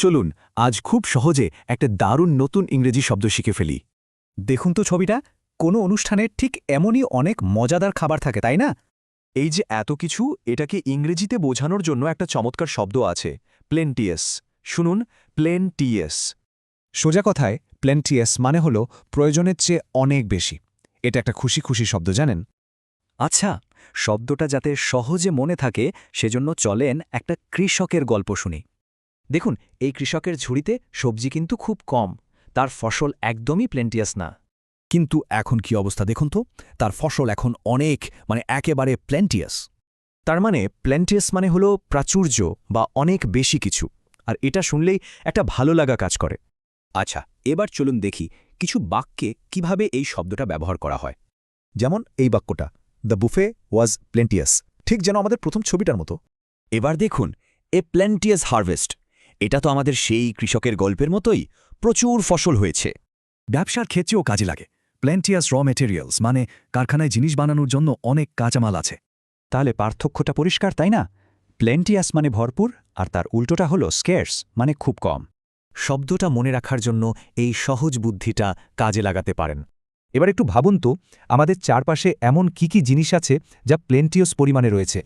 চলুন আজ খুব সহজে একটা দারুণ নতুন ইংরেজি শব্দ শিখে ফেলি। দেখুন তো ছবিটা, কোনো অনুষ্ঠানে ঠিক এমনই অনেক মজাদার খাবার থাকে, তাই না? এই যে এত কিছু, এটাকে ইংরেজিতে বোঝানোর জন্য একটা চমৎকার শব্দ আছে, প্লেন্টিয়াস। শুনুন, প্লেন্টিয়াস। সোজা কথায় প্লেন্টিয়াস মানে হলো প্রয়োজনের চেয়ে অনেক বেশি। এটা একটা খুশি খুশি শব্দ, জানেন? আচ্ছা, শব্দটা যাতে সহজে মনে থাকে সেজন্য চলেন একটা কৃষকের গল্প শুনি। দেখুন, এই কৃষকের ঝুড়িতে সবজি কিন্তু খুব কম, তার ফসল একদমই প্লেন্টিয়াস না। কিন্তু এখন কি অবস্থা দেখুন তো, তার ফসল এখন অনেক, একেবারে প্লেন্টিয়াস। তার মানে প্লেন্টিয়াস মানে হলো প্রাচুর্য বা অনেক বেশি কিছু, আর এটা শুনলেই একটা ভালো লাগা কাজ করে। আচ্ছা, এবার চলুন দেখি কিছু বাক্যে কিভাবে এই শব্দটা ব্যবহার করা হয়। যেমন এই বাক্যটা, দ্য বুফে ওয়াজ প্লেন্টিয়াস, ঠিক যেন আমাদের প্রথম ছবিটার মতো। এবার দেখুন, এ প্লেন্টিয়াস হারভেস্ট, এটা তো আমাদের সেই কৃষকের গল্পের মতোই, প্রচুর ফসল হয়েছে। ব্যবসার ক্ষেত্রেও কাজে লাগে। প্লেন্টিয়াস র মেটেরিয়ালস মানে কারখানায় জিনিস বানানোর জন্য অনেক কাঁচামাল আছে। তাহলে পার্থক্যটা পরিষ্কার, তাই না? প্লেন্টিয়াস মানে ভরপুর, আর তার উল্টোটা হলো স্কের্স মানে খুব কম। শব্দটা মনে রাখার জন্য এই সহজ বুদ্ধিটা কাজে লাগাতে পারেন। এবার একটু ভাবুন তো, আমাদের চারপাশে এমন কি কি জিনিস আছে যা প্লেন্টিয়াস পরিমাণে রয়েছে।